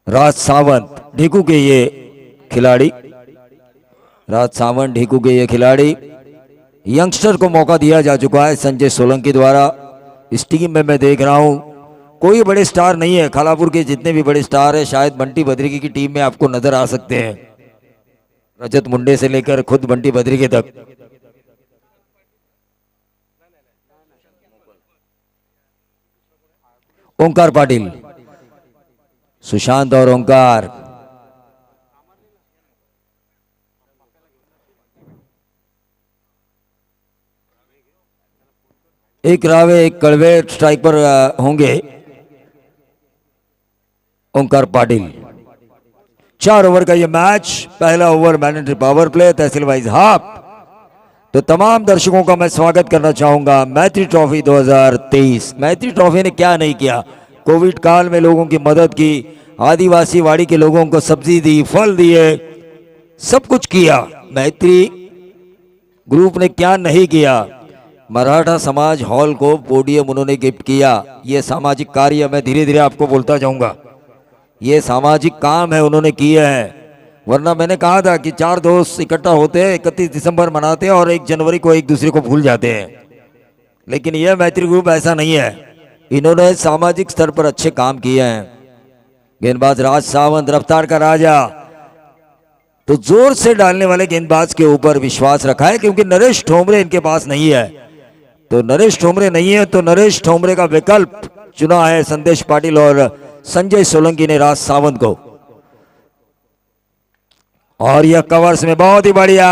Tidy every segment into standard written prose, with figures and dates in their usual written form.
राज सावंत ढीकू के ये खिलाड़ी, राज सावंत ढीकू के ये खिलाड़ी, यंगस्टर को मौका दिया जा चुका है संजय सोलंकी द्वारा। इस टीम में मैं देख रहा हूं कोई बड़े स्टार नहीं है। खालापुर के जितने भी बड़े स्टार है शायद बंटी बद्रिकी की टीम में आपको नजर आ सकते हैं, रजत मुंडे से लेकर खुद बंटी बद्रिकी तक। ओंकार पाटिल, सुशांत और ओंकार, एक रावे एक कड़वे स्ट्राइक पर होंगे ओंकार पाटिल। 4 ओवर का ये मैच, पहला ओवर मैंडेटरी पावर प्ले, तहसील वाइज हाफ। तो तमाम दर्शकों का मैं स्वागत करना चाहूंगा मैत्री ट्रॉफी 2023। मैत्री ट्रॉफी ने क्या नहीं किया, कोविड काल में लोगों की मदद की, आदिवासी वाड़ी के लोगों को सब्जी दी, फल दिए, सब कुछ किया। मैत्री ग्रुप ने क्या नहीं किया। मराठा समाज हॉल को पोडियम उन्होंने गिफ्ट किया। ये सामाजिक कार्य मैं धीरे धीरे आपको बोलता जाऊंगा, ये सामाजिक काम है उन्होंने किए हैं। वरना मैंने कहा था कि 4 दोस्त इकट्ठा होते हैं, 31 दिसंबर मनाते हैं और 1 जनवरी को एक दूसरे को भूल जाते हैं। लेकिन यह मैत्री ग्रुप ऐसा नहीं है, इन्होंने सामाजिक स्तर पर अच्छे काम किए हैं। गेंदबाज राज सावंत, रफ्तार का राजा, तो जोर से डालने वाले गेंदबाज के ऊपर विश्वास रखा है क्योंकि नरेश ठोमरे इनके पास नहीं है। तो नरेश ठोमरे नहीं है तो नरेश ठोमरे का विकल्प चुना है संदेश पाटिल और संजय सोलंकी ने राज सावंत को। और यह कवर्स में बहुत ही बढ़िया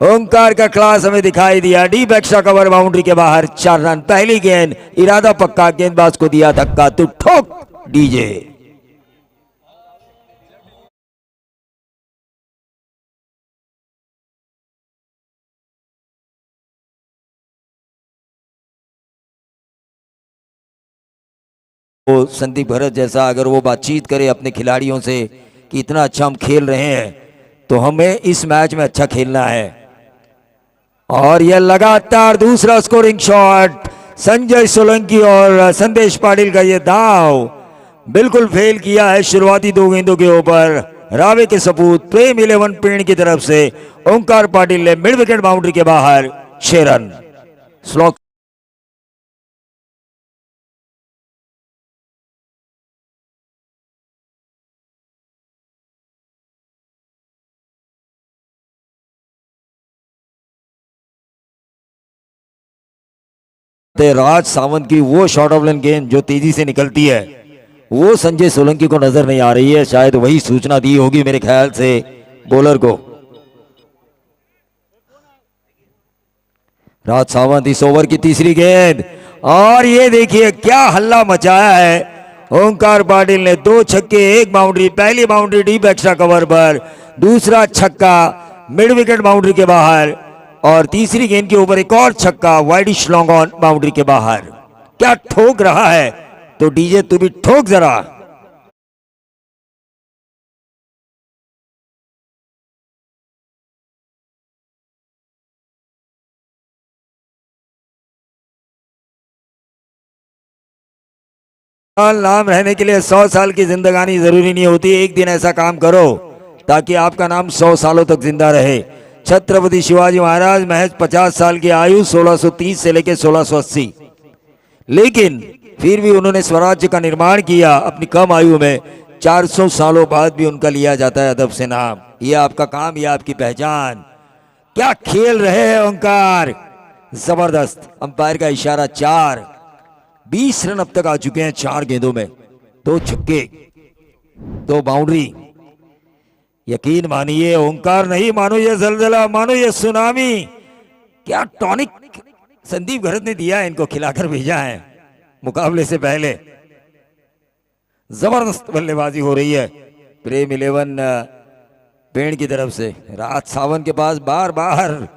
ओंकार का क्लास हमें दिखाई दिया। डीप एक्स्ट्रा कवर, बाउंड्री के बाहर 4 रन। पहली गेंद, इरादा पक्का, गेंदबाज को दिया धक्का तो ठोक डीजे। वो संदीप भरत जैसा अगर वो बातचीत करे अपने खिलाड़ियों से कि इतना अच्छा हम खेल रहे हैं तो हमें इस मैच में अच्छा खेलना है। और यह लगातार दूसरा स्कोरिंग शॉट, संजय सोलंकी और संदेश पाटिल का यह दाव बिल्कुल फेल किया है शुरुआती 2 गेंदों के ऊपर। रावे के सपूत प्रेम 11 पेड़ की तरफ से ओंकार पाटिल ने मिड विकेट बाउंड्री के बाहर 6 रन। स्लॉक राज सावंत की वो शॉर्ट ऑफ लाइन गेंद जो तेजी से निकलती है वो संजय सोलंकी को नजर नहीं आ रही है। शायद वही सूचना दी होगी मेरे ख्याल से बॉलर को। राज सावंत इस ओवर की तीसरी गेंद, और ये देखिए क्या हल्ला मचाया है ओंकार पाटिल ने। 2 छक्के 1 बाउंड्री। पहली बाउंड्री डीप एक्स्ट्रा कवर पर, दूसरा छक्का मिड विकेट बाउंड्री के बाहर, और तीसरी गेंद के ऊपर एक और छक्का वाइडिश लॉन्ग ऑन बाउंड्री के बाहर। क्या ठोक रहा है, तो डीजे तू भी ठोक जरा। नाम रहने के लिए 100 साल की जिंदगानी जरूरी नहीं होती। एक दिन ऐसा काम करो ताकि आपका नाम 100 सालों तक जिंदा रहे। छत्रपति शिवाजी महाराज महज 50 साल की आयु 1630 से लेकर 1680, लेकिन फिर भी उन्होंने स्वराज्य का निर्माण किया अपनी कम आयु में। 400 सालों बाद भी उनका लिया जाता है अदब से नाम। ये आपका काम, ये आपकी पहचान। क्या खेल रहे हैं ओंकार, जबरदस्त। अंपायर का इशारा 4। 20 रन अब तक आ चुके हैं 4 गेंदों में, 2 छक्के 2 बाउंड्री। यकीन मानिए ओंकार, नहीं मानो ये जलजला, मानो ये सुनामी। क्या टॉनिक संदीप भरत ने दिया है इनको, खिलाकर भेजा है मुकाबले से पहले। जबरदस्त बल्लेबाजी हो रही है प्रेम 11 पेड़ की तरफ से। राज सावंत के पास बार बार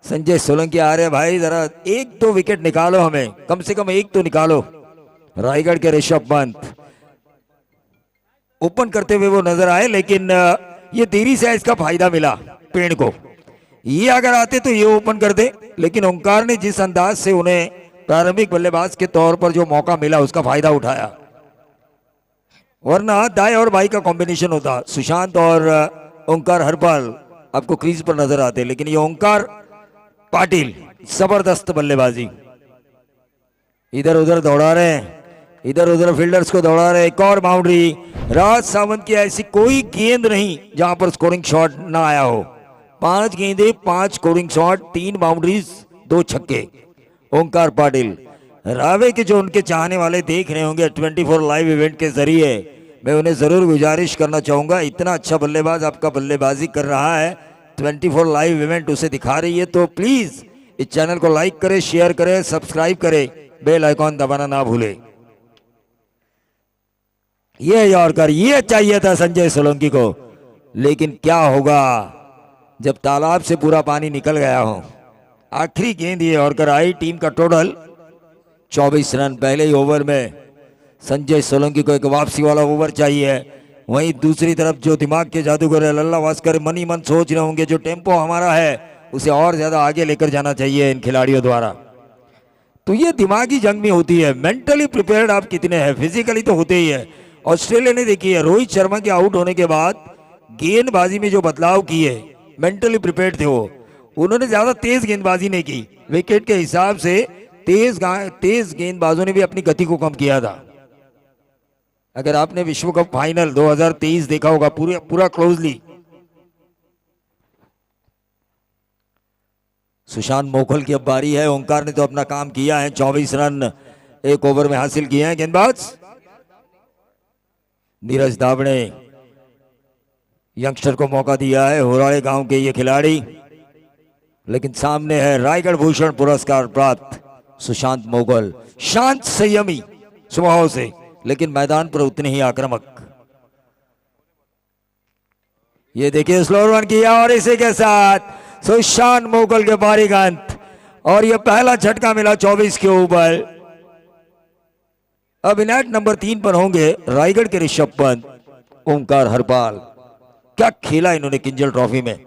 संजय सोलंकी आ रहे भाई, जरा 1-2 विकेट निकालो, हमें कम से कम 1 तो निकालो। रायगढ़ के ऋषभ पंत ओपन करते हुए वो नजर आए, लेकिन ये देरी से इसका फायदा मिला पेड़ को। ये अगर आते तो ये ओपन कर दे, लेकिन ओंकार ने जिस अंदाज से उन्हें प्रारंभिक बल्लेबाज के तौर पर जो मौका मिला उसका फायदा उठाया। वरना दाएं और बाई का कॉम्बिनेशन होता, सुशांत और ओंकार हरपाल आपको क्रीज पर नजर आते, लेकिन ये ओंकार पाटिल जबरदस्त बल्लेबाजी, इधर उधर दौड़ा रहे हैं, इधर उधर फील्डर्स को दौड़ा रहे। एक और बाउंड्री, राज सावंत की ऐसी कोई गेंद नहीं जहां पर स्कोरिंग शॉट ना आया हो। 5 गेंदे 5 स्कोरिंग शॉट, 3 बाउंड्रीज 2 छक्के। ओंकार पाटिल, रावे के जो उनके चाहने वाले देख रहे होंगे 24 लाइव इवेंट के जरिए, मैं उन्हें जरूर गुजारिश करना चाहूंगा, इतना अच्छा बल्लेबाज आपका बल्लेबाजी कर रहा है, 24 लाइव इवेंट उसे दिखा रही है, तो प्लीज इस चैनल को लाइक करें, शेयर करें, सब्सक्राइब करें, बेल आइकॉन दबाना ना भूले। ये यॉर्कर, ये चाहिए था संजय सोलंकी को, लेकिन क्या होगा जब तालाब से पूरा पानी निकल गया हो। आखिरी गेंद ये यॉर्कर आई, टीम का टोटल 24 रन। पहले ही ओवर में संजय सोलंकी को एक वापसी वाला ओवर चाहिए। वहीं दूसरी तरफ जो दिमाग के जादूगर है लल्ला वास्कर मन ही मन सोच रहे होंगे जो टेम्पो हमारा है उसे और ज्यादा आगे लेकर जाना चाहिए इन खिलाड़ियों द्वारा। तो ये दिमागी जंग में होती है, मेंटली प्रिपेयर्ड आप कितने हैं, फिजिकली तो होते ही है। ऑस्ट्रेलिया ने देखिए रोहित शर्मा के आउट होने के बाद गेंदबाजी में जो बदलाव किए, मेंटली प्रिपेयर्ड थे वो, उन्होंने ज्यादा तेज गेंदबाजी नहीं की, विकेट के हिसाब से तेज गेंदबाजों ने भी अपनी गति को कम किया था। अगर आपने विश्व कप फाइनल 2023 देखा होगा पूरा क्लोजली, सुशांत मोखल की अब बारी है। ओंकार ने तो अपना काम किया है, 24 रन 1 ओवर में हासिल किए हैं। गेंदबाज नीरज दावड़े यंगस्टर को मौका दिया है, होराड़े गांव के ये खिलाड़ी, लेकिन सामने है रायगढ़ भूषण पुरस्कार प्राप्त सुशांत मोगल, शांत संयमी स्वभाव से, लेकिन मैदान पर उतने ही आक्रामक। ये देखिए स्लो रन किया और इसी के साथ सुशांत मोगल के बारीक अंत, और ये पहला झटका मिला 24 के ऊपर। अब इनायत नंबर 3 पर होंगे रायगढ़ के ऋषभ पंत, ओंकार हरपाल। क्या खेला इन्होंने किंजल ट्रॉफी में।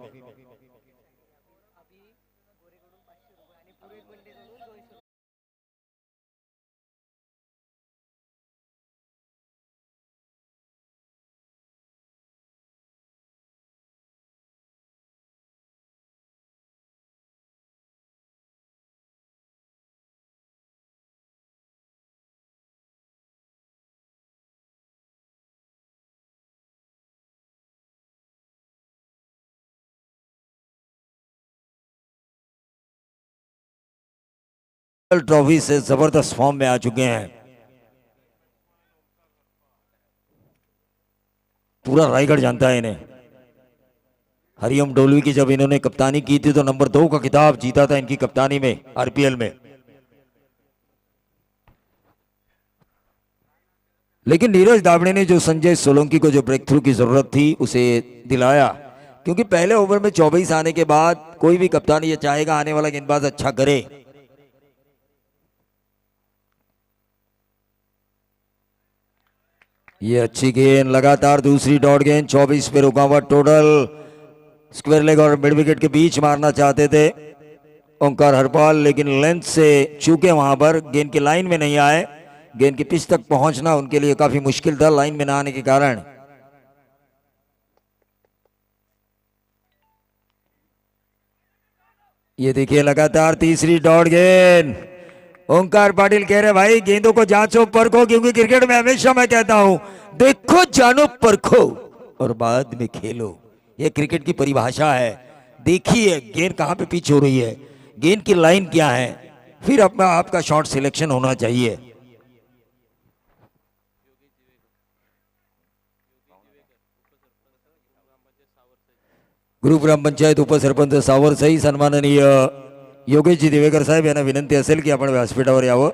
ट्रॉफी से जबरदस्त फॉर्म में आ चुके हैं। पूरा रायगढ़ जानता है इन्हें। हरिओम डोलवी की जब इन्होंने कप्तानी की थी तो नंबर 2 का खिताब जीता था इनकी कप्तानी में आरपीएल में। लेकिन नीरज दावड़े ने जो संजय सोलंकी को जो ब्रेक थ्रू की जरूरत थी उसे दिलाया, क्योंकि पहले ओवर में 24 आने के बाद कोई भी कप्तान ये चाहेगा आने वाला गेंदबाज अच्छा करे। ये अच्छी गेंद, लगातार दूसरी डॉट गेंद, 24 पे रुकावट टोटल। स्क्वायर लेग और मिड विकेट के बीच मारना चाहते थे ओंकार हरपाल, लेकिन लेंथ से चूके वहां पर गेंद की लाइन में नहीं आए। गेंद की पिच तक पहुंचना उनके लिए काफी मुश्किल था लाइन में ना आने के कारण। ये देखिए लगातार तीसरी डॉट गेंद। ओंकार पाटिल कह रहे भाई गेंदों को जांचो परखो, क्योंकि क्रिकेट में हमेशा मैं कहता हूं देखो जानो परखो और बाद में खेलो। यह क्रिकेट की परिभाषा है। देखिए गेंद कहां पे पिच हो रही है, गेंद की लाइन क्या है, फिर अपना आपका शॉट सिलेक्शन होना चाहिए। ग्रुप ग्राम पंचायत उपसरपंच सावर सही सन्माननीय योगेशजी दिवेकर साहेब यांना विनंती असेल की आपण व्यासपीठावर यावं।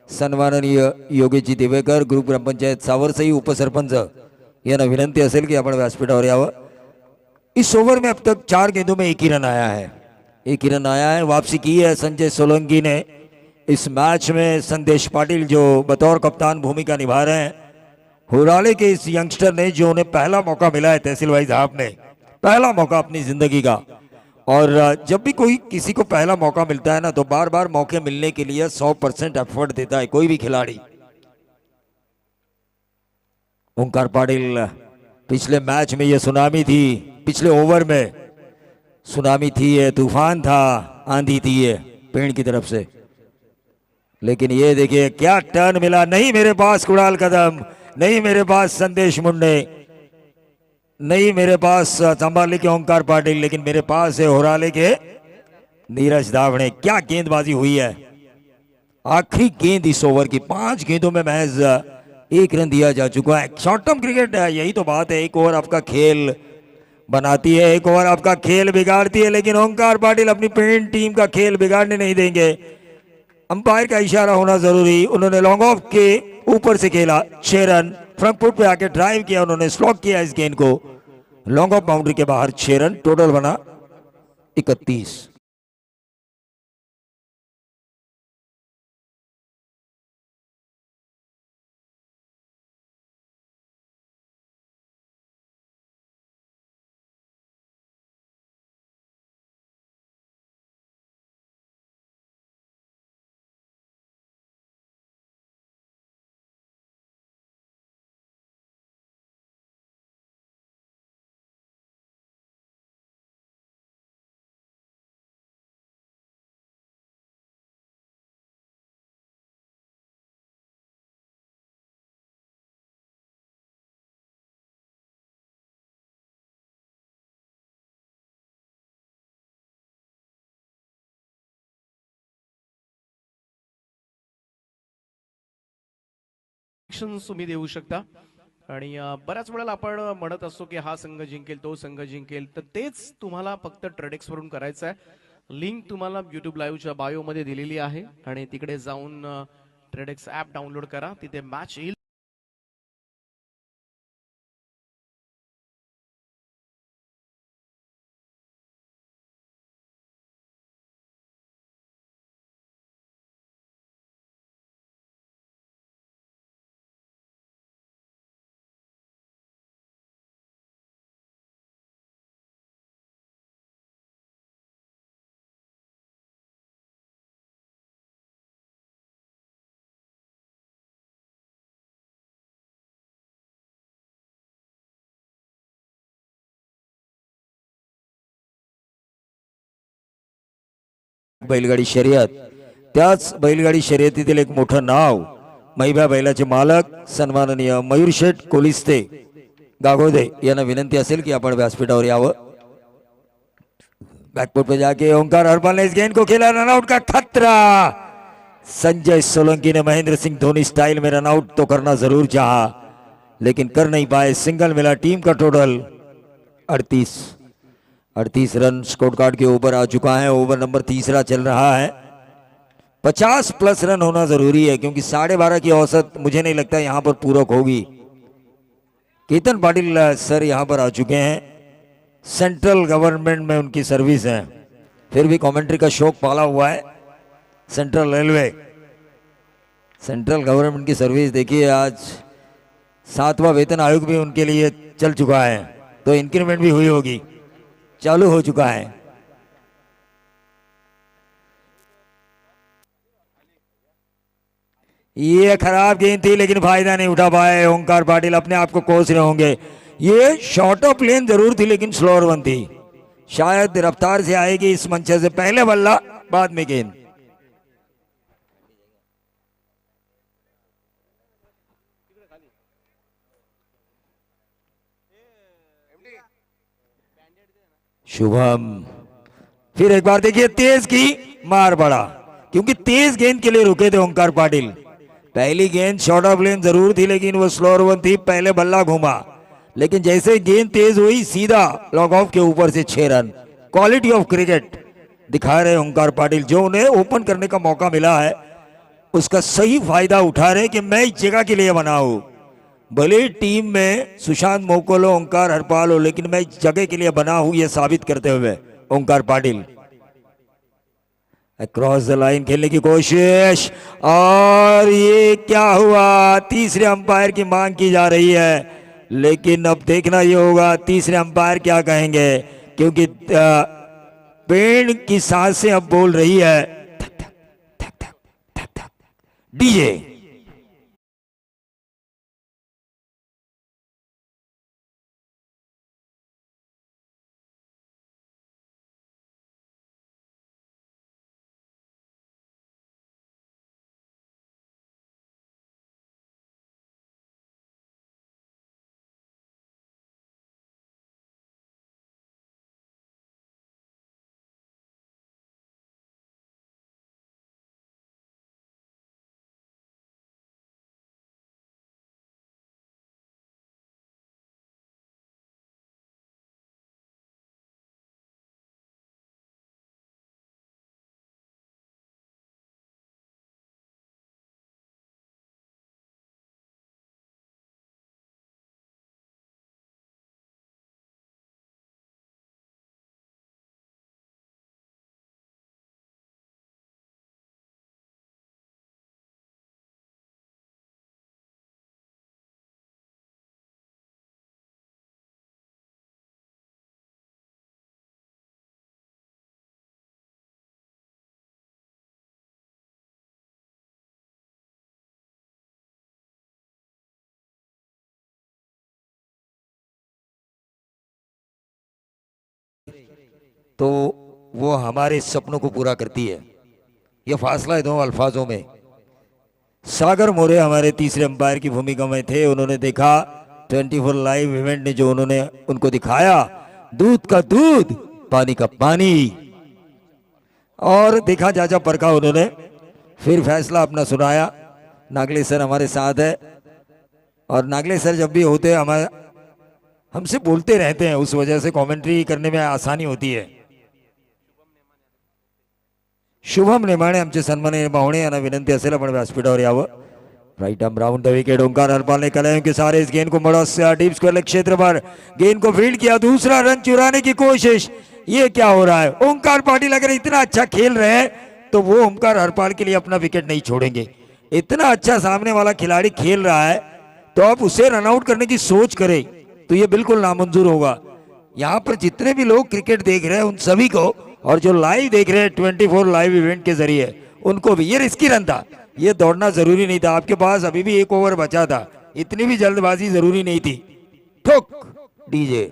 सन्माननीय योगेशजी दिवेकर ग्रुप ग्रामपंचायत सावरसई उपसरपंच यांना विनंती असेल की आपण व्यासपीठावर यावं। इस ओवर में अब तक 4 गेंदों में 1 ही रन आया है, 1 ही रन आया है। वापसी की है संजय सोलंकी ने इस मैच में। संदेश पाटिल जो बतौर कप्तान भूमिका निभा रहे हैं। हुराले के इस यंगस्टर ने जो उन्हें पहला मौका मिला है तहसील वाइज हाफ में, पहला मौका अपनी जिंदगी का, और जब भी कोई किसी को पहला मौका मिलता है ना तो बार बार मौके मिलने के लिए 100% एफर्ट देता है कोई भी खिलाड़ी। ओंकार पाटिल, पिछले मैच में ये सुनामी थी, पिछले ओवर में सुनामी थी, ये तूफान था, आंधी थी ये पेड़ की तरफ से, लेकिन ये देखिए क्या टर्न मिला। नहीं मेरे पास कुणाल कदम, नहीं मेरे पास संदेश मुंडे, नहीं मेरे पास संभाली के ओंकार पाटिल, लेकिन मेरे पास है होराले के नीरज धावड़े। क्या गेंदबाजी हुई है। आखिरी गेंद इस ओवर की, 5 गेंदों में महज 1 रन दिया जा चुका है। शॉर्ट टर्म क्रिकेट है, यही तो बात है। एक ओवर आपका खेल बनाती है, एक ओवर आपका खेल बिगाड़ती है, लेकिन ओंकार पाटिल अपनी पेंट टीम का खेल बिगाड़ने नहीं देंगे। अंपायर का इशारा होना जरूरी। उन्होंने लॉन्ग ऑफ के ऊपर से खेला, 6 रन। फ्रंट फुट पे आके ड्राइव किया, उन्होंने स्लॉक किया इस गेंद को, लॉन्ग ऑफ बाउंड्री के बाहर 6 रन, टोटल बना 31। तुम्ही देऊ शकता आणि बऱ्याच वेळेला आपण म्हणत असतो की हा संघ जिंकेल, तो संघ जिंकेल, तर तेच तुम्हाला फक्त ट्रेडेक्स वरून करायचं आहे। लिंक तुम्हाला YouTube लाईव्हच्या बायो मध्ये दिलेली आहे आणि तिकडे जाऊन ट्रेडेक्स ऍप डाउनलोड करा, तिथे मॅच येईल। बैलगाडी शर्यत, त्याच बैलगाडी शर्यतीतील एक मोठं नाव, मैभ्या बैलाचे मालक सन्माननीय मयूर शेठ कोलिस्ते गागोदे यांना विनंती असेल की आपण व्यासपीठावर यावं। बैकफुट पे जाके ओंकार हरपाल ने इस गेंद को खेला, रनआउट का खतरा। संजय सोलंकी ने महेंद्र सिंह धोनी स्टाइल में रनआउट तो करना जरूर चाहा, लेकिन कर नहीं पाए। सिंगल मिला, टीम का टोटल 38 रन स्कोर कार्ड के ऊपर आ चुका है। ओवर नंबर 3 चल रहा है। 50 प्लस रन होना जरूरी है, क्योंकि 12.5 की औसत मुझे नहीं लगता यहां पर पूरक होगी। केतन पाटिल सर यहां पर आ चुके हैं, सेंट्रल गवर्नमेंट में उनकी सर्विस है, फिर भी कमेंट्री का शौक पाला हुआ है। सेंट्रल रेलवे, सेंट्रल गवर्नमेंट की सर्विस देखिए, आज 7वां वेतन आयोग भी उनके लिए चल चुका है, तो इंक्रीमेंट भी हुई होगी, चालू हो चुका है। ये खराब गेंद थी, लेकिन फायदा नहीं उठा पाए ओंकार पाटिल, अपने आप को कोस रहे होंगे। ये शॉर्ट ऑफ प्लेन जरूर थी, लेकिन स्लोअर वन थी, शायद रफ्तार से आएगी इस मंचे से। पहले बल्ला, बाद में गेंद। शुभम फिर एक बार देखिए, तेज की मार पड़ा, क्योंकि तेज गेंद के लिए रुके थे ओंकार पाटिल। पहली गेंद शॉर्ट ऑफ लेन जरूर थी, लेकिन वो स्लोअर वन थी, पहले बल्ला घूमा, लेकिन जैसे गेंद तेज हुई सीधा लॉग ऑफ के ऊपर से 6 रन। क्वालिटी ऑफ क्रिकेट दिखा रहे ओंकार पाटिल, जो उन्हें ओपन करने का मौका मिला है उसका सही फायदा उठा रहे कि मैं इस जगह के लिए बना हूं। भले टीम में सुशांत मोकोल हो, ओंकार हरपाल हो, लेकिन मैं इस जगह के लिए बना हूं, यह साबित करते हुए ओंकार पाटिल क्रॉस द लाइन खेलने की कोशिश, और ये क्या हुआ। तीसरे अंपायर की मांग की जा रही है, लेकिन अब देखना ये होगा तीसरे अंपायर क्या कहेंगे, क्योंकि पेड़ की सांसें अब बोल रही है थक थक थक थक थक थक। डीजे तो वो हमारे सपनों को पूरा करती है। यह फासला है दो अल्फाजों में। सागर मोरे हमारे तीसरे अंपायर की भूमिका में थे। उन्होंने देखा 24 लाइव इवेंट ने जो उन्होंने उनको दिखाया, दूध का दूध पानी का पानी, और देखा जाचा परखा उन्होंने, फिर फैसला अपना सुनाया। नागले सर हमारे साथ है और नागले सर जब भी होते हैं हमारे हमसे बोलते रहते हैं, उस वजह से कमेंट्री करने में आसानी होती है। शुभम नेमाणे आमचे सन्माननीय पाहुणे यांना विनंती असेल आपण व्यासपीठावर यावं। Right arm round the wicket. Omkar Harpal ने कलायों के सारे इस गेंद को बड़ा डीप स्क्वायर क्षेत्र पर गेंद को फील्ड किया, दूसरा रन चुराने की कोशिश। ये क्या हो रहा है? ओंकार पाटिल अगर इतना अच्छा खेल रहे हैं तो वो ओंकार हरपाल के लिए अपना विकेट नहीं छोड़ेंगे। इतना अच्छा सामने वाला खिलाड़ी खेल रहा है तो आप उसे रन आउट करने की सोच करें तो ये बिल्कुल नामंजूर होगा। यहाँ पर जितने भी लोग क्रिकेट देख रहे हैं उन सभी को, और जो लाइव देख रहे हैं 24 लाइव इवेंट के जरिए, उनको भी ये रिस्की रन था, ये दौड़ना जरूरी नहीं था। आपके पास अभी भी एक ओवर बचा था, इतनी भी जल्दबाजी जरूरी नहीं थी। ठोक डीजे।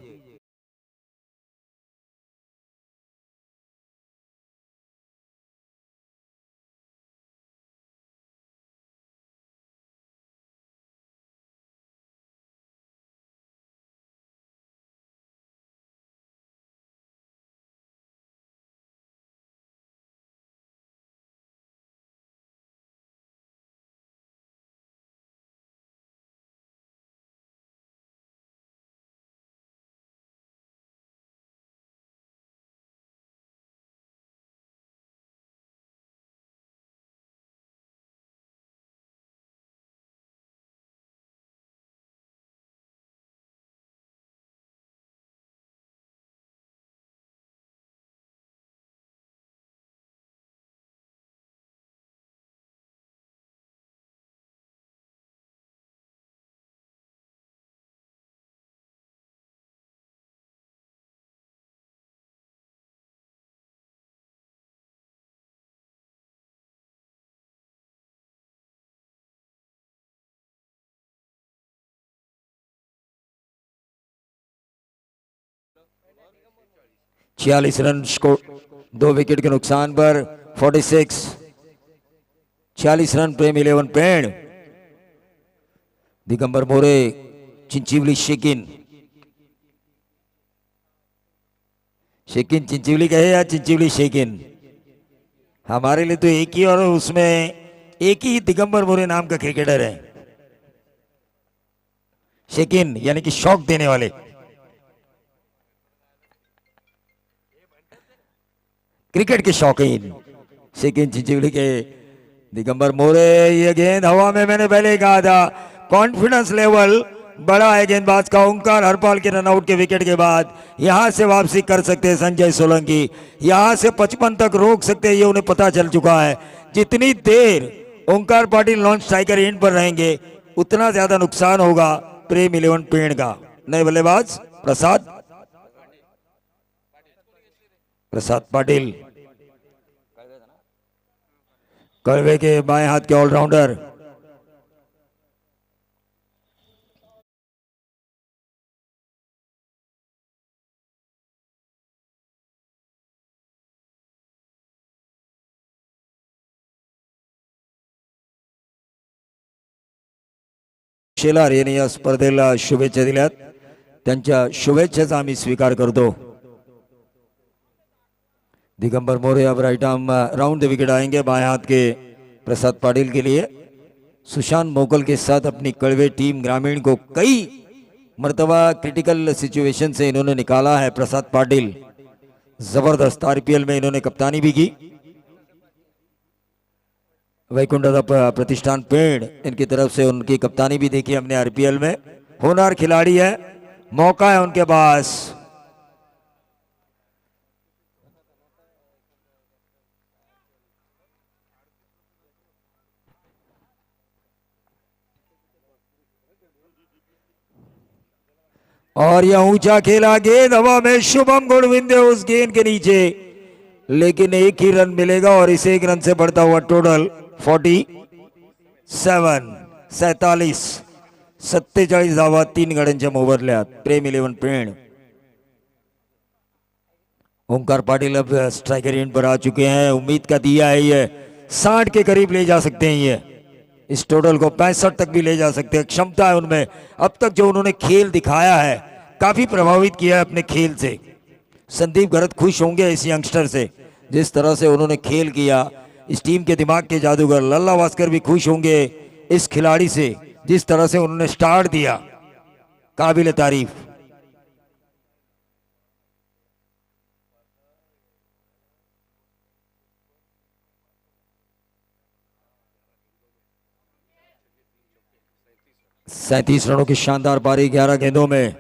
छियालीस रन स्कोर, 2 विकेट के नुकसान पर 46। 46 रन प्रेम 11 पेड़। दिगंबर मोरे, चिंचिवली शेकिन। शेकिन चिंचिवली कहे या चिंचिवली शेकिन, हमारे लिए तो एक ही, और उसमें एक ही दिगंबर मोरे नाम का क्रिकेटर है। शेकिन यानी कि शौक देने वाले। क्रिकेट के शौकीन शेकिन चिंचिवली के दिगंबर मोरे। ये गेंद हवा में, मैंने पहले कहा था कॉन्फिडेंस लेवल बड़ा है गेंदबाज का। ओंकार हरपाल के रनआउट के विकेट के बाद यहां से वापसी कर सकते हैं संजय सोलंकी, यहां से 55 तक रोक सकते हैं, ये उन्हें पता चल चुका है। जितनी देर ओंकार पाटिल नॉन स्ट्राइकर एंड पर रहेंगे उतना ज्यादा नुकसान होगा प्रेम 11 पेड़ का। नए बल्लेबाज प्रसाद पाटिल, कड़वे के बाएं हाथ के ऑलराउंडर। शेलार यांनी या स्पर्धेला शुभेच्छा दिल्यात, त्यांच्या शुभेच्छाचा आम्ही स्वीकार करतो। दिगंबर मोरे अब right arm round the wicket आएंगे बाएं हाथ के प्रसाद पाटिल के लिए। सुशांत मोकल के साथ अपनी कड़वे टीम ग्रामीण को कई मर्तबा क्रिटिकल सिचुएशन से इन्होंने निकाला है। प्रसाद पाटिल जबरदस्त आरपीएल में इन्होंने कप्तानी भी की। वैकुंठ प्रतिष्ठान पेड़ इनकी तरफ से उनकी कप्तानी भी देखी हमने आरपीएल में। होनहार खिलाड़ी है, मौका है उनके पास। और यह ऊंचा खेला गेंद हवा में, शुभम गुणविंदे उस गेंद के नीचे, लेकिन एक ही रन मिलेगा और इस एक रन से बढ़ता हुआ टोटल 47 47 धावा 3 गड्यांच्या मोबदल्यात प्रेम 11 पेण। ओंकार पाटिल अब स्ट्राइकर एंड पर आ चुके हैं। उम्मीद का दिया है ये 60 के करीब ले जा सकते हैं, ये इस टोटल को 65 तक भी ले जा सकते हैं, क्षमता है उनमें। अब तक जो उन्होंने खेल दिखाया है काफी प्रभावित किया है अपने खेल से। संदीप गरत खुश होंगे इस यंगस्टर से, जिस तरह से उन्होंने खेल किया। इस टीम के दिमाग के जादूगर लल्ला भास्कर भी खुश होंगे इस खिलाड़ी से, जिस तरह से उन्होंने स्टार्ट दिया, काबिल तारीफ। सैंतीस रनों की शानदार पारी 11 गेंदों में,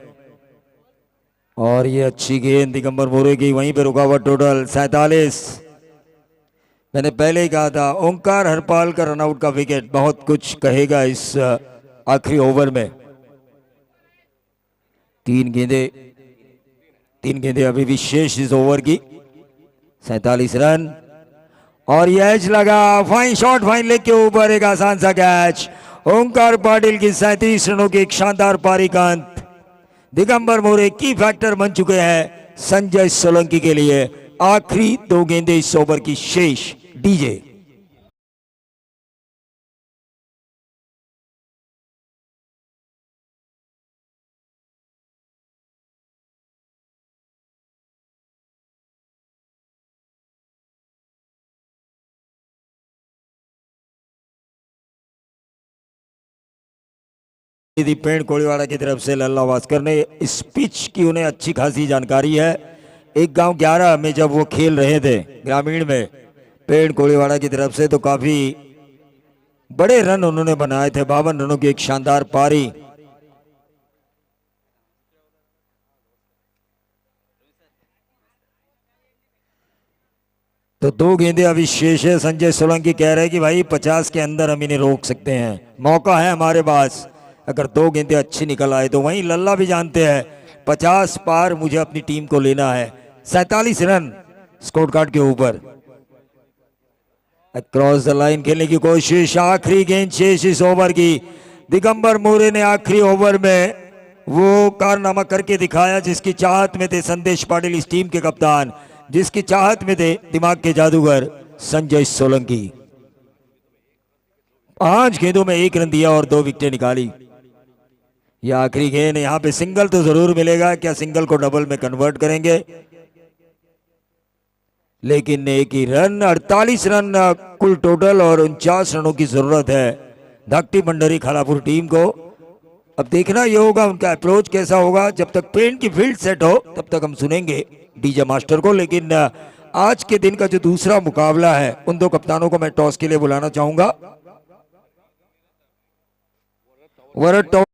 और ये अच्छी गेंद दिगंबर मोरे की, वहीं पे रुका हुआ टोटल 47। मैंने पहले ही कहा था ओंकार हरपाल का रनआउट का विकेट बहुत कुछ कहेगा इस आखिरी ओवर में। तीन गेंदे अभी भी शेष इस ओवर की, 47 रन, और ये एज लगा, फाइन शॉट, फाइन लेग के ऊपर एक आसान सा कैच। ओंकार पाटिल की 37 रनों की एक शानदार पारी का अंत। दिगंबर मोरे की फैक्टर बन चुके हैं संजय सोलंकी के लिए। आखिरी 2 गेंदें इस ओवर की शेष। डीजे पेड़ कोड़ीवाड़ा की तरफ से लल्ला भास्कर ने इस पिच की उन्हें अच्छी खासी जानकारी है। एक गांव 11 में जब वो खेल रहे थे ग्रामीण में, पेड़ कोड़ीवाड़ा की तरफ से, तो काफी बड़े रन उन्होंने बनाए थे। 52 रनों की एक शानदार पारी। तो 2 गेंदें अभी शेष है। संजय सोलंकी कह रहे हैं कि भाई 50 के अंदर हम इन्हें रोक सकते हैं, मौका है हमारे पास, अगर 2 गेंदें अच्छी निकल आए तो। वहीं लल्ला भी जानते हैं 50 पार मुझे अपनी टीम को लेना है। 47 रन स्कोर कार्ड के ऊपर। क्रॉस द लाइन खेलने की कोशिश, आखिरी गेंद शेष इस ओवर की। दिगंबर मोरे ने आखिरी ओवर में वो कारनामा करके दिखाया जिसकी चाहत में थे संदेश पाटिल, इस टीम के कप्तान, जिसकी चाहत में थे दिमाग के जादूगर संजय सोलंकी। 5 गेंदों में 1 रन दिया और 2 विकेटें निकाली। यह आखिरी गेंद, यहां पे सिंगल तो जरूर मिलेगा, क्या सिंगल को डबल में कन्वर्ट करेंगे, लेकिन 1 ही रन। 48 रन कुल टोटल और 49 रनों की जरूरत है धकटी मंडरी खालापुर टीम को। अब देखना यह होगा उनका अप्रोच कैसा होगा। जब तक पेन की फील्ड सेट हो तब तक हम सुनेंगे डीजे मास्टर को। लेकिन आज के दिन का जो दूसरा मुकाबला है, उन 2 कप्तानों को मैं टॉस के लिए बुलाना चाहूंगा। वरद टॉस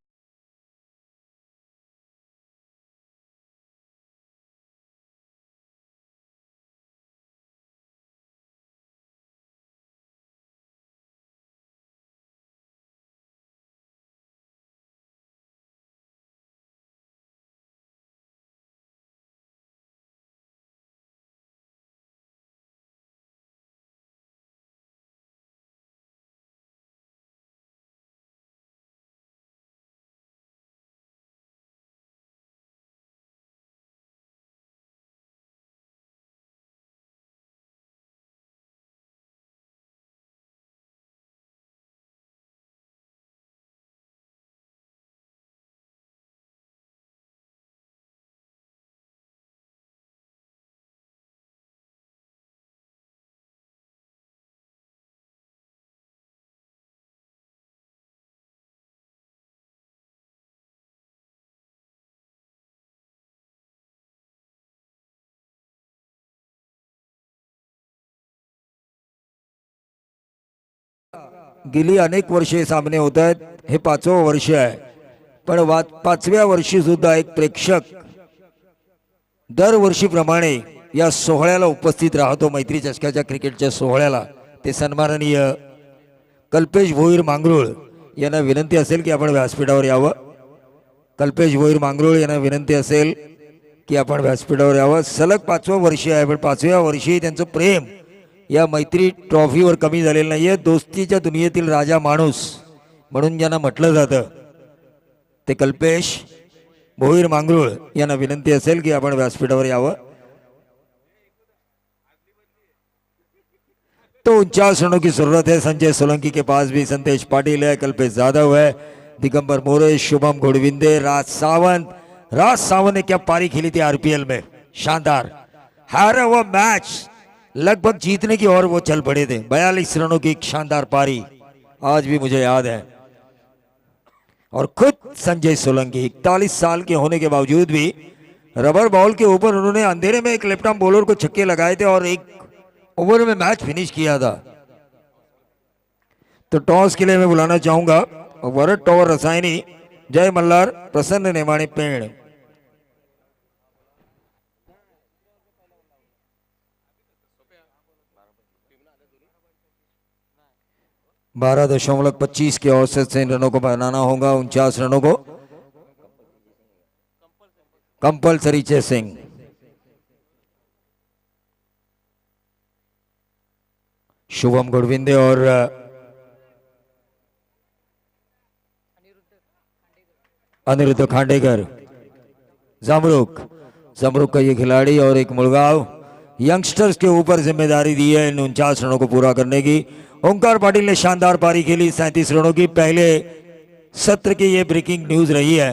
गेली अनेक वर्षे सामने होत आहेत, हे 5वं वर्ष आहे, पण 5व्या वर्षी सुद्धा एक प्रेक्षक दरवर्षीप्रमाणे या सोहळ्याला उपस्थित राहतो, मैत्री चषकाच्या क्रिकेटच्या सोहळ्याला। ते सन्माननीय कल्पेश भोईर मांगरूळ यांना विनंती असेल की आपण व्यासपीठावर यावं। कल्पेश भोईर मांगरूळ यांना विनंती असेल की आपण व्यासपीठावर यावं। सलग 5वं वर्ष आहे, पण 5व्या वर्षी त्यांचं प्रेम या मैत्री ट्रॉफीवर कमी झालेलं नाहीये। दोस्तीच्या दुनियेतील राजा माणूस म्हणून ज्यांना म्हटलं जातं ते कल्पेश भोईर मांगरूळ यांना विनंती असेल की आपण व्यासपीठावर यावं। तो 49 रनों की जरूरत है संजय सोलंकी के पास भी। संदेश पाटिल है, कल्पेश यादव है, दिगंबर मोरे, शुभम गोडविंदे, राज सावंत। राज सावंत ने क्या पारी खेली थी आरपीएल में, शानदार। हारा हुआ मैच लगभग जीतने की ओर वो चल पड़े थे। 42 रनों की एक शानदार पारी आज भी मुझे याद है। और खुद संजय सोलंकी 41 साल के होने के बावजूद भी रबर बॉल के ऊपर उन्होंने अंधेरे में एक लेफ्ट आर्म बॉलर को छक्के लगाए थे और एक ओवर में मैच फिनिश किया था। तो टॉस के लिए मैं बुलाना चाहूंगा वरद टॉवर रसायनी, जय मल्हार, प्रसन्न नेमाणी पेड़। 12.25 के औसत से इन रनों को बनाना होगा। 49 रनों को कंपलसरी चेसिंग। शुभम गोडविंदे और अनिरुद्ध खांडेकर। जमरुक का ये खिलाड़ी और एक मुलगांव यंगस्टर्स के ऊपर जिम्मेदारी दी है इन 49 रनों को पूरा करने की। ओंकार पाटिल ने शानदार पारी खेली 37 रनों की। पहले सत्र की ये ब्रेकिंग न्यूज रही है।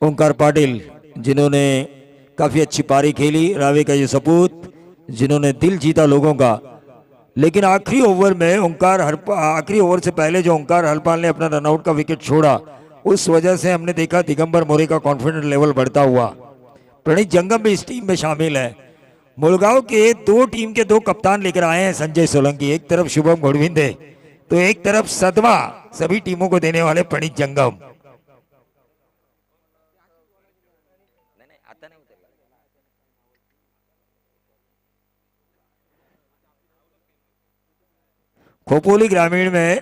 ओंकार पाटिल जिन्होंने काफी अच्छी पारी खेली, रावे का ये सपूत जिन्होंने दिल जीता लोगों का। लेकिन आखिरी ओवर में आखिरी ओवर से पहले जो ओंकार हरपाल ने अपना रनआउट का विकेट छोड़ा, उस वजह से हमने देखा दिगंबर मोरे का कॉन्फिडेंस लेवल बढ़ता हुआ। प्रणीत जंगम भी इस टीम में शामिल है। मुलगांव के टीम के दो कप्तान लेकर आए हैं संजय सोलंकी। एक तरफ शुभम गोडविंदे तो एक तरफ सदमा सभी टीमों को देने वाले प्रणीत जंगम। खोपोली ग्रामीण में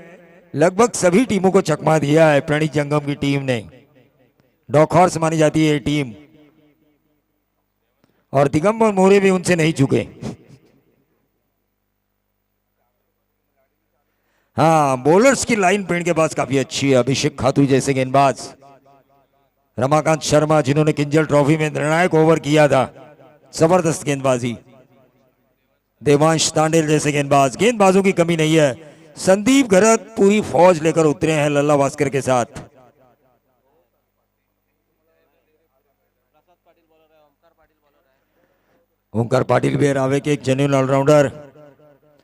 लगभग सभी टीमों को चकमा दिया है प्रणीत जंगम की टीम ने। डॉक हॉर्स मानी जाती है ये टीम और दिगंबर मोरे भी उनसे नहीं चुके। हाँ, बॉलर्स की लाइन पेड़ के पास काफी अच्छी है। अभिषेक खातू जैसे गेंदबाज, रमाकांत शर्मा जिन्होंने किंजल ट्रॉफी में निर्णायक ओवर किया था, जबरदस्त गेंदबाजी। देवांश तांडेल जैसे गेंदबाजों की कमी नहीं है। संदीप घरत पूरी फौज लेकर उतरे हैं लल्ला भास्कर के साथ। ओंकार पाटिल भी है रावे के एक जेन्युइन ऑलराउंडर।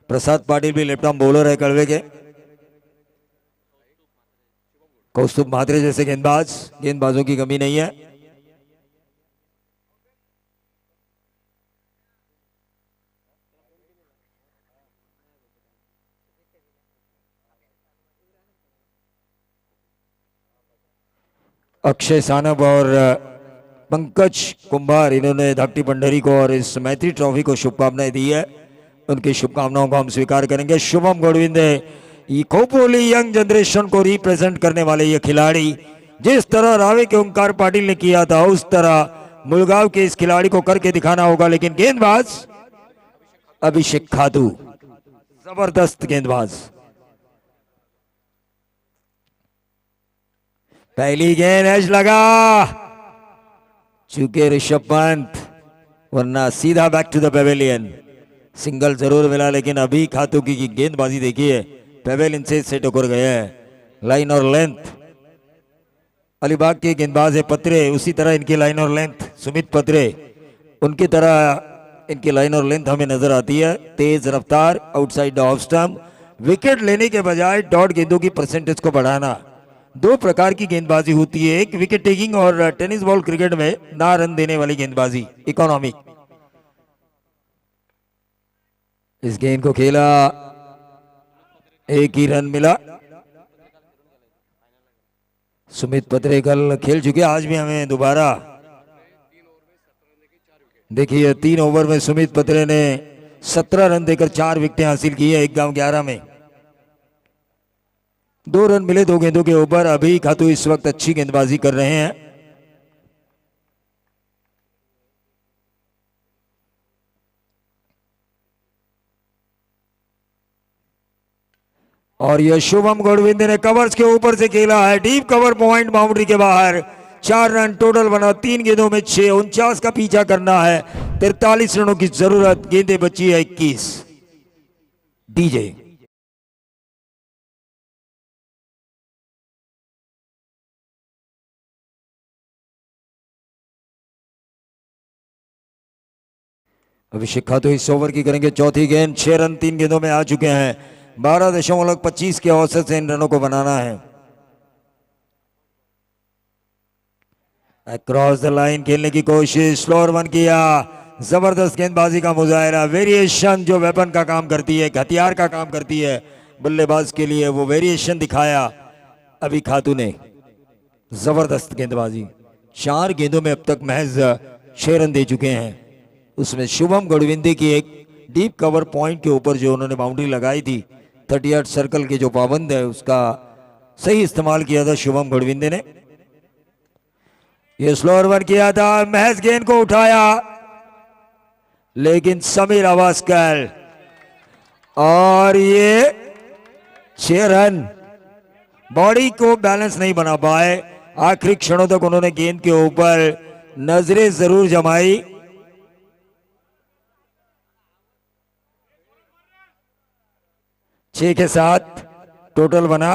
प्रसाद पाटिल भी लेफ्ट आर्म बॉलर है कड़वे के। कौस्तुभ म्हात्रे जैसे गेंदबाजों की कमी नहीं है। अक्षय सानप और पंकज कुंभार इन्होंने धाकटी पंडरी को और इस मैत्री ट्रॉफी को शुभकामनाएं दी है। उनकी शुभकामनाओं को हम स्वीकार करेंगे। शुभम गोडविंदे खोपोली यंग जनरेशन को रिप्रेजेंट करने वाले ये खिलाड़ी, जिस तरह रावे के ओंकार पाटिल ने किया था उस तरह मुलगांव के इस खिलाड़ी को करके दिखाना होगा। लेकिन गेंदबाज अभिषेक खातू जबरदस्त गेंदबाज। पहली गेंद एज लगा, चूके ऋषभ पंत, वरना सीधा back to the pavilion. Single जरूर मिला लेकिन अभी खातू की गेंदबाजी देखिए, पेवेलियन से टक्कर गए हैं। लाइन और लेंथ अलीबाग के गेंदबाज है पत्रे, उसी तरह इनकी लाइन और लेंथ सुमित पत्रे, उनकी तरह इनकी लाइन और लेंथ हमें नजर आती है। तेज रफ्तार, outside the off stump, wicket लेने के बजाय डॉट गेंदों की परसेंटेज को बढ़ाना। दो प्रकार की गेंदबाजी होती है, एक विकेट टेकिंग और टेनिस बॉल क्रिकेट में ना रन देने वाली गेंदबाजी इकोनॉमिक। इस गेंद को खेला, एक ही रन मिला। सुमित पत्रे कल खेल चुके, आज भी हमें दोबारा देखिए 3 ओवर में सुमित पत्रे ने 17 रन देकर 4 विकेटें हासिल की है। 1 गांव 11 में 2 रन मिले 2 गेंदों के ऊपर। अभी खातू इस वक्त अच्छी गेंदबाजी कर रहे हैं। और यह शुभम गोडविंदे ने कवर्स के ऊपर से खेला है, डीप कवर पॉइंट बाउंड्री के बाहर। 4 रन टोटल बना, 3 गेंदों में 6। 49 का पीछा करना है, 43 रनों की जरूरत। गेंदें बची है 21। डीजे। अभिषेक खातू इस ओवर की करेंगे चौथी गेंद। 6 रन 3 गेंदों में आ चुके हैं। 12.25 के औसत से इन रनों को बनाना है। क्रॉस द लाइन खेलने की कोशिश, स्लोअर वन किया। जबरदस्त गेंदबाजी का मुजाहरा, वेरिएशन जो वेपन का काम करती है, हथियार का काम करती है बल्लेबाज के लिए, वो वेरिएशन दिखाया अभी खातू ने। जबरदस्त गेंदबाजी। 4 गेंदों में अब तक महज 6 रन दे चुके हैं। उसमें शुभम गढ़विंदे की एक डीप कवर पॉइंट के ऊपर जो उन्होंने बाउंड्री लगाई थी, 38 सर्कल के जो पाबंद है, उसका सही इस्तेमाल किया था शुभम गढ़विंदे ने। ये स्लोअर वन किया था, महज गेंद को उठाया, लेकिन समीर अवास्कर, और ये 6 रन। बॉडी को बैलेंस नहीं बना पाए। आखिरी क्षणों तक उन्होंने गेंद के ऊपर नजरें जरूर जमाई। छह के साथ टोटल बना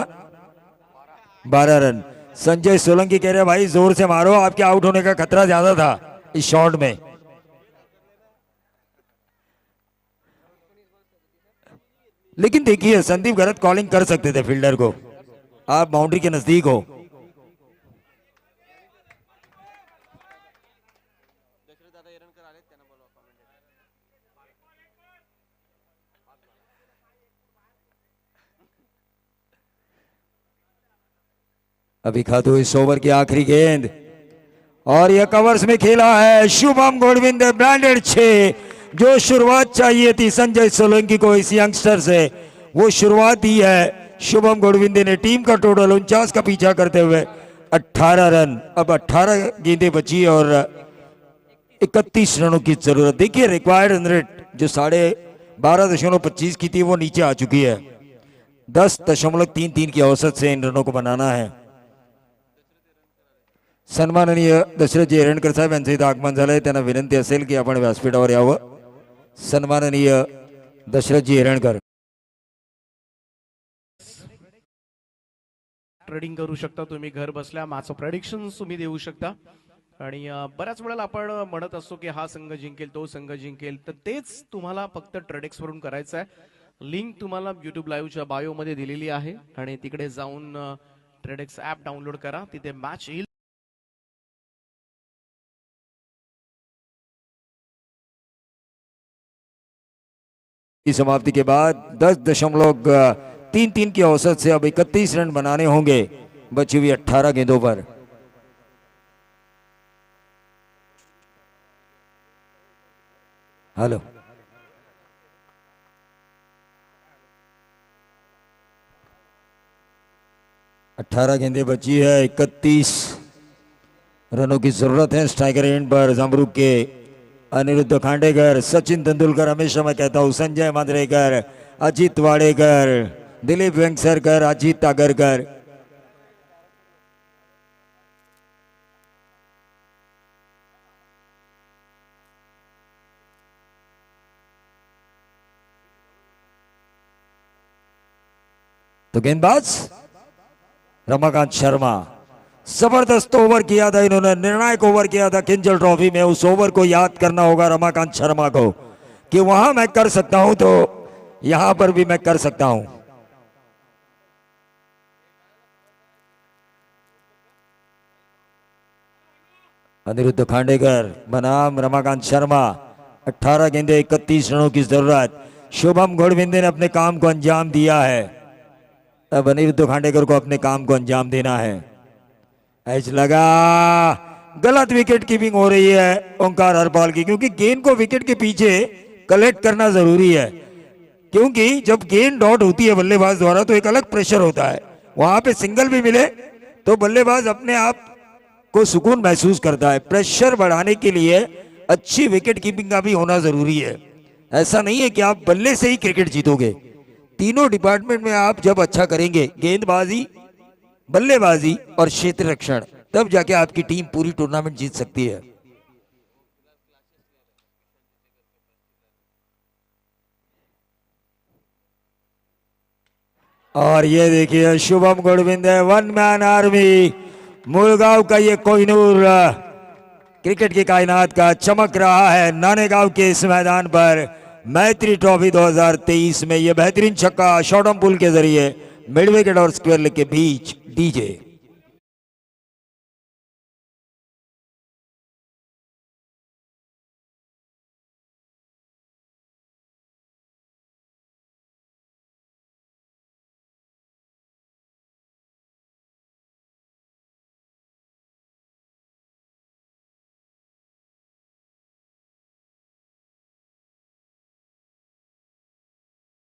12 रन। संजय सोलंकी कह रहे भाई जोर से मारो, आपके आउट होने का खतरा ज्यादा था इस शॉट में। लेकिन देखिए संदीप गरत कॉलिंग कर सकते थे फील्डर को, आप बाउंड्री के नजदीक हो। अभी खातू इस ओवर की आखिरी गेंद, और यह कवर्स में खेला है शुभम गढ़विंदे, ब्रांडेड 6। जो शुरुआत चाहिए थी संजय सोलंकी को इस यंगस्टर से, वो शुरुआत दी है शुभम गढ़विंदे ने। टीम का टोटल 49 का पीछा करते हुए 18 रन। अब 18 गेंदें बची और 31 रनों की जरूरत। देखिए रिक्वायर्ड रन रेट जो 12.25 की थी वो नीचे आ चुकी है। 10.33 की औसत से इन रनों को बनाना है। सन्माननीय दशरथजी एरणकर साहेब यांचं इथं आगमन झालंय, त्यांना विनंती असेल की आपण व्यासपीठावर यावं. सन्माननीय दशरथजी एरणकर. ट्रेडिंग करू शकता तुम्ही घर बसल्या, माझं प्रेडिक्शन तुम्ही देऊ शकता. आणि बऱ्याच वेळेला आपण म्हणत असतो की हा संघ जिंकेल, तो संघ जिंकेल, तर तेच तुम्हाला फक्त ट्रेडेक्स वरून करायचं आहे. लिंक तुम्हाला YouTube लाईव्हच्या बायो मध्ये दिलेली आहे आणि तिकडे जाऊन ट्रेडेक्स ऍप डाउनलोड करा, तिथे मॅच येईल. की समाप्ति के बाद 10.33 की औसत से अब 31 रन बनाने होंगे बची हुई 18 गेंदों पर. हेलो, अठारह गेंदें बची है, 31 रनों की जरूरत है स्ट्राइकर एंड पर. जामरुक के अनिरुद्ध खांडेकर, सचिन तेंदुलकर, हमेशा मैं कहता हूं संजय मांजरेकर, अजीत वाडेकर, दिलीप वेंगसरकर, अजीत आगरकर. तो गेंदबाज रमाकांत शर्मा, जबरदस्त ओवर किया था इन्होंने, निर्णायक ओवर किया था किंजल ट्रॉफी में. उस ओवर को याद करना होगा रमाकांत शर्मा को कि वहां मैं कर सकता हूं तो यहां पर भी मैं कर सकता हूं. अनिरुद्ध खांडेकर बनाम रमाकांत शर्मा. 18 गेंदे 31 रनों की जरूरत. शुभम गढ़विंदे ने अपने काम को अंजाम दिया है, अब अनिरुद्ध खांडेकर को अपने काम को अंजाम देना है. एज लगा, गलत विकेट कीपिंग हो रही है ओंकार हरपाल की, क्योंकि गेंद को विकेट के पीछे कलेक्ट करना जरूरी है. क्योंकि जब गेंद डॉट होती है बल्लेबाज द्वारा तो एक अलग प्रेशर होता है, वहां पे सिंगल भी मिले तो बल्लेबाज अपने आप को सुकून महसूस करता है. प्रेशर बढ़ाने के लिए अच्छी विकेट कीपिंग का भी होना जरूरी है. ऐसा नहीं है कि आप बल्ले से ही क्रिकेट जीतोगे. तीनों डिपार्टमेंट में आप जब अच्छा करेंगे, गेंदबाजी, बल्लेबाजी और क्षेत्र रक्षण, तब जाके आपकी टीम पूरी टूर्नामेंट जीत सकती है. और ये देखिए शुभम गुरविंद है, वन मैन आर्मी मुलगांव का ये कोहिनूर क्रिकेट की कायनात का चमक रहा है नानेगांव के इस मैदान पर। मैत्री ट्रॉफी 2023 में ये बेहतरीन छक्का शॉर्टम पुल के जरिए मिड विकेट और स्क्वायर लेग के बीच डीजे।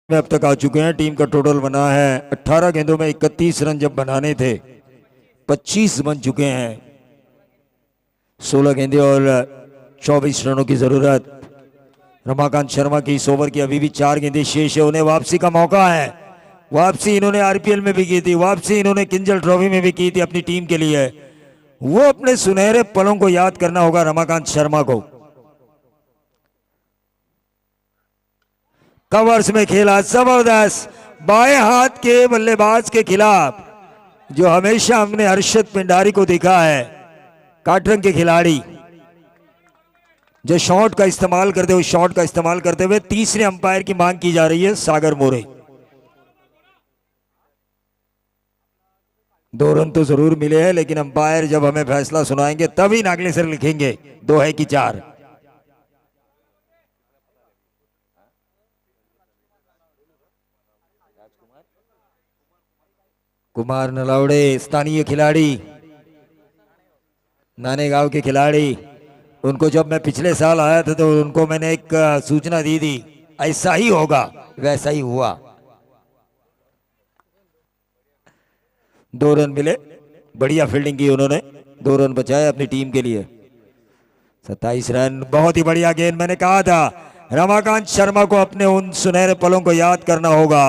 में अब तक आ चुके हैं। टीम का टोटल बना है 18 गेंदों में 31 रन जब बनाने थे 25 बन चुके हैं। 16 गेंदे और 24 रनों की जरूरत। रमाकांत शर्मा की इस ओवर की अभी भी 4 गेंदें शेष है। उन्हें वापसी का मौका है। वापसी इन्होंने आरपीएल में भी की थी, वापसी इन्होंने किंजल ट्रॉफी में भी की थी अपनी टीम के लिए। वो अपने सुनहरे पलों को याद करना होगा रमाकांत शर्मा को। कवर्स में खेला जबरदस्त बाएं हाथ के बल्लेबाज के खिलाफ, जो हमेशा हमने हर्षद पिंडारी को देखा है, काटरंग के खिलाड़ी जो शॉट का इस्तेमाल करते हुए तीसरे अंपायर की मांग की जा रही है सागर मोरे। 2 रन तो जरूर मिले हैं, लेकिन अंपायर जब हमें फैसला सुनाएंगे तभी नागले सर लिखेंगे 2 है कि 4। कुमार नलावड़े स्थानीय खिलाड़ी, नानेगांव के खिलाड़ी। उनको जब मैं पिछले साल आया था तो उनको मैंने एक सूचना दी थी, ऐसा ही होगा, वैसा ही हुआ। 2 रन मिले, बढ़िया फील्डिंग की उन्होंने, 2 रन बचाए अपनी टीम के लिए। 27 रन, बहुत ही बढ़िया गेंद। मैंने कहा था रमाकांत शर्मा को अपने उन सुनहरे पलों को याद करना होगा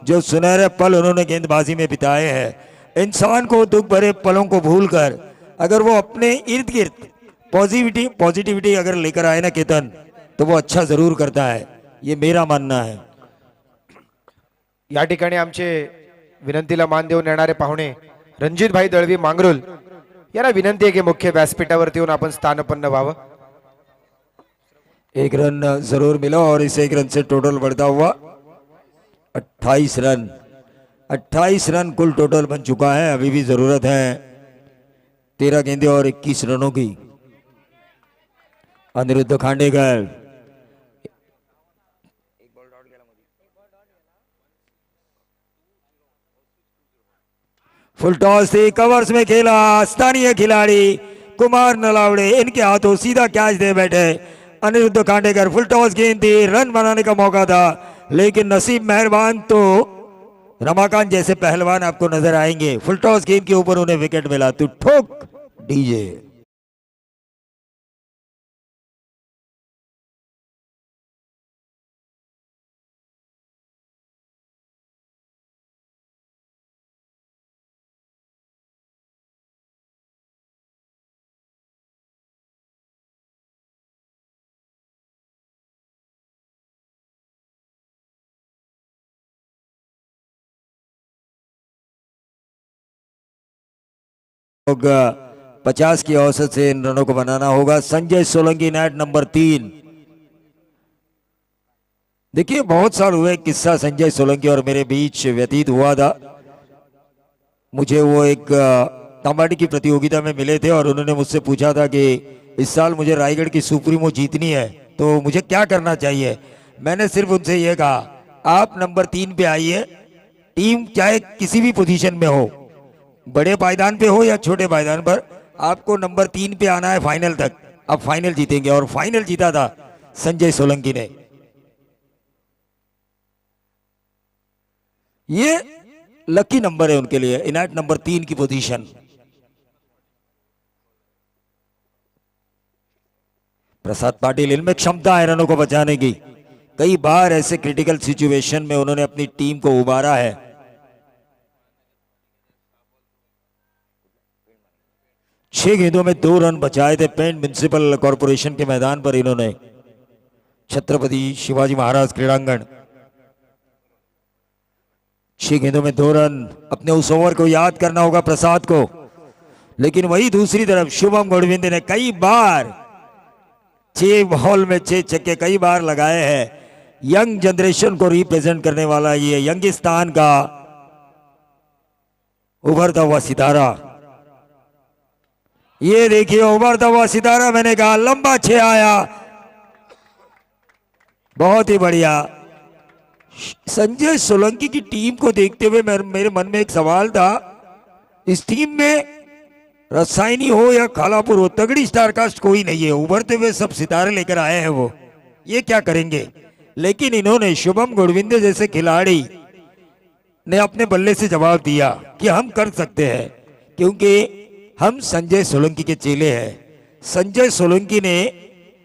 जो सुनहरे पल उन्होंने गेंदबाजी में बिताए हैं। इंसान को दुख भरे पलों को भूलकर अगर वो अपने इर्द गिर्द पॉजिटिविटी अगर लेकर आए ना केतन, तो वो अच्छा जरूर करता है, ये मेरा मानना है। या ठिकाणी आमचे विनंतीला मान देऊन येणारे पाहुणे रणजित भाई दळवी मांगरुल यांना विनंती आहे की मुख्य व्यासपीठावरती येऊन आपण स्थानपन्न व्हावं। 1 रन जरूर मिला और इस 1 रन से टोटल बढ़ता हुआ 28 रन। 28 रन कुल टोटल बन चुका है। अभी भी जरूरत है 13 गेंदे और 21 रनों की। अनिरुद्ध खांडेकर फुल टॉस थी, कवर्स में खेला स्थानीय खिलाड़ी कुमार नलावड़े, इनके हाथों सीधा कैच दे बैठे अनिरुद्ध खांडेकर। फुल टॉस गेंद थी, रन बनाने का मौका था, लेकिन नसीब मेहरबान तो रमाकांत जैसे पहलवान आपको नजर आएंगे। फुल टॉस गेंद के ऊपर उन्हें विकेट मिला तो ठोक डीजे। लोग 50 की औसत से इन रनों को बनाना होगा। Sanjay Solanki net number 3। देखिए बहुत साल हुए, किस्सा संजय सोलंकी और मेरे बीच व्यतीत हुआ था। मुझे वो एक कबड्डी की प्रतियोगिता में मिले थे और उन्होंने मुझसे पूछा था कि इस साल मुझे रायगढ़ की सुप्रीमो जीतनी है तो मुझे क्या करना चाहिए। मैंने सिर्फ उनसे ये कहा, आप नंबर 3 पे आइए, टीम चाहे किसी भी पोजीशन में हो, बड़े पायदान पे हो या छोटे पायदान पर, आपको नंबर 3 पे आना है फाइनल तक, आप फाइनल जीतेंगे। और फाइनल जीता था संजय सोलंकी ने। ये लकी नंबर है उनके लिए, इनायत नंबर 3 की पोजीशन। प्रसाद पाटिल, इनमें क्षमता है रनों को बचाने की। कई बार ऐसे क्रिटिकल सिचुएशन में उन्होंने अपनी टीम को उबारा है। छह गेंदों में 2 रन बचाए थे पेंट म्युनिसिपल कॉरपोरेशन के मैदान पर इन्होंने, छत्रपति शिवाजी महाराज क्रीड़ांगण। 6 गेंदों में 2 रन। अपने उस ओवर को याद करना होगा प्रसाद को। लेकिन वही दूसरी तरफ शुभम गोडविंदे ने कई बार 6 बॉल में 6 छक्के कई बार लगाए हैं। यंग जनरेशन को रिप्रेजेंट करने वाला ये यंगिस्तान का उभरता हुआ सितारा। ये देखिए उभरता हुआ सितारा, मैंने कहा लंबा 6 आया, बहुत ही बढ़िया। संजय सोलंकी की टीम को देखते हुए मेरे मन में एक सवाल था, इस टीम में रसायनी हो या खालापुर हो, तगड़ी स्टारकास्ट कोई नहीं है, उभरते हुए सब सितारे लेकर आए हैं वो, ये क्या करेंगे। लेकिन इन्होंने शुभम गोडविंदे जैसे खिलाड़ी ने अपने बल्ले से जवाब दिया कि हम कर सकते हैं, क्योंकि हम संजय सोलंकी के चेले हैं। संजय सोलंकी ने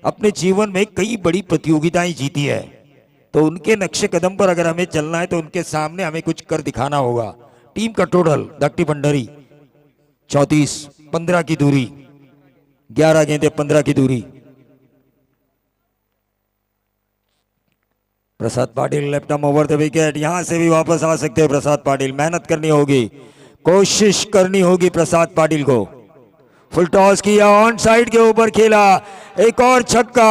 अपने जीवन में कई बड़ी प्रतियोगिताएं जीती है, तो उनके नक्शे कदम पर अगर हमें चलना है तो उनके सामने हमें कुछ कर दिखाना होगा। टीम का टोटल दक्टी भंडारी 34, 15 की दूरी, 11 गेंदे 15 की दूरी। Prasad Patil left arm over the wicket, यहां से भी वापस आ सकते हैं प्रसाद पाटिल। मेहनत करनी होगी, कोशिश करनी होगी प्रसाद पाटिल को। फुल टॉस किया, ऑन साइड के ऊपर खेला, एक और छक्का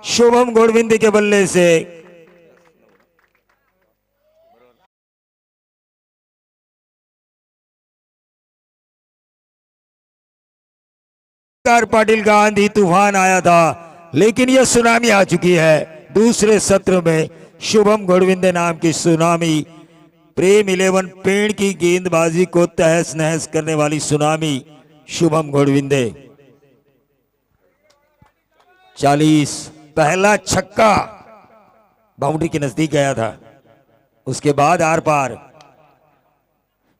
शुभम गोडविंदे के बल्ले से। पाटिल का आंधी तूफान आया था, लेकिन यह सुनामी आ चुकी है। दूसरे सत्र में शुभम गोडविंदे नाम की सुनामी, प्रेम 11 पेड़ की गेंदबाजी को तहस नहस करने वाली सुनामी शुभम गोडविंदे। 40, पहला छक्का बाउंड्री के नजदीक गया था, उसके बाद आर पार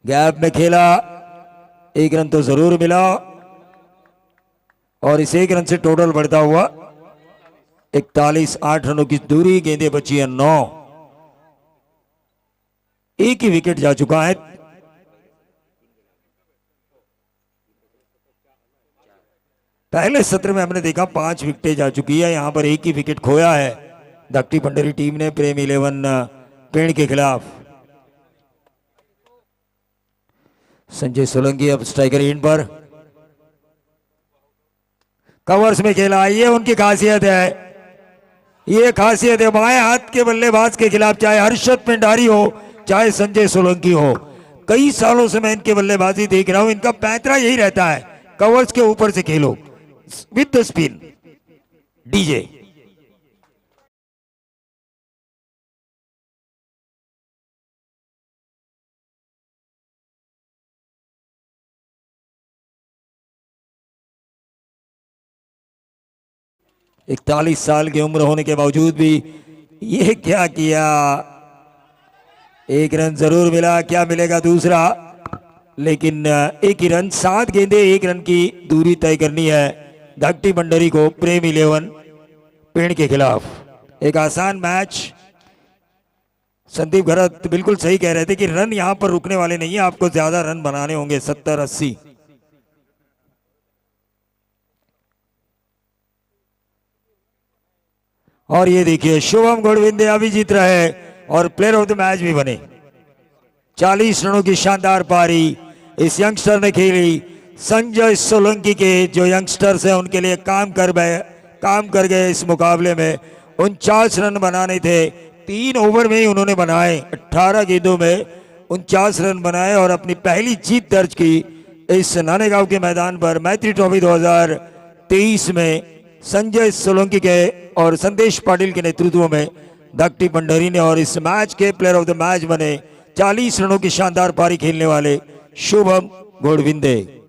गैप में खेला, 1 रन तो जरूर मिला और इस 1 रन से टोटल बढ़ता हुआ 41, 8 रनों की दूरी। गेंदे बची है 9, एक ही विकेट जा चुका है। पहले सत्र में हमने देखा 5 विकेटें जा चुकी है, यहां पर एक ही विकेट खोया है दक्टी भंडारी टीम ने प्रेम 11 पेड़ के खिलाफ। संजय सोलंकी अब स्ट्राइकर एंड पर, कवर्स में खेला, ये उनकी खासियत है, ये खासियत है बाएं हाथ के बल्लेबाज के खिलाफ, चाहे हर्षद पिंडारी हो चाहे संजय सोलंकी हो। कई सालों से मैं इनके बल्लेबाजी देख रहा हूं, इनका पैंतरा यही रहता है, कवर्स के ऊपर से खेलो विद द स्पिन डीजे। इकतालीस साल की उम्र होने के बावजूद भी ये क्या किया, 1 रन जरूर मिला, क्या मिलेगा दूसरा, लेकिन 1 ही रन, 7 गेंदे 1 रन की दूरी तय करनी है दक्टी भंडारी को प्रेम 11 पेड़ के खिलाफ। एक आसान मैच। संदीप घरत बिल्कुल सही कह रहे थे कि रन यहां पर रुकने वाले नहीं है, आपको ज्यादा रन बनाने होंगे, 70-80। और ये देखिए शुभम गोडविंदे अभी जीत रहे हैं और प्लेयर ऑफ द मैच भी बने। 40 रनों की शानदार पारी इस यंगस्टर ने खेली। संजय सोलंकी के जो यंगस्टर्स हैं उनके लिए काम कर गए इस मुकाबले में। 49 रन बनाने थे, 3 ओवर में ही उन्होंने बनाए, 18 गेंदों में 49 रन बनाए और अपनी पहली जीत दर्ज की इस नानेगांव के मैदान पर। मैत्री ट्रॉफी 2023 में संजय सोलंकी के और संदेश पाटिल के नेतृत्व में दक्टी भंडारी ने, और इस मैच के प्लेयर ऑफ द मैच बने 40 रनों की शानदार पारी खेलने वाले शुभम गोडविंदे।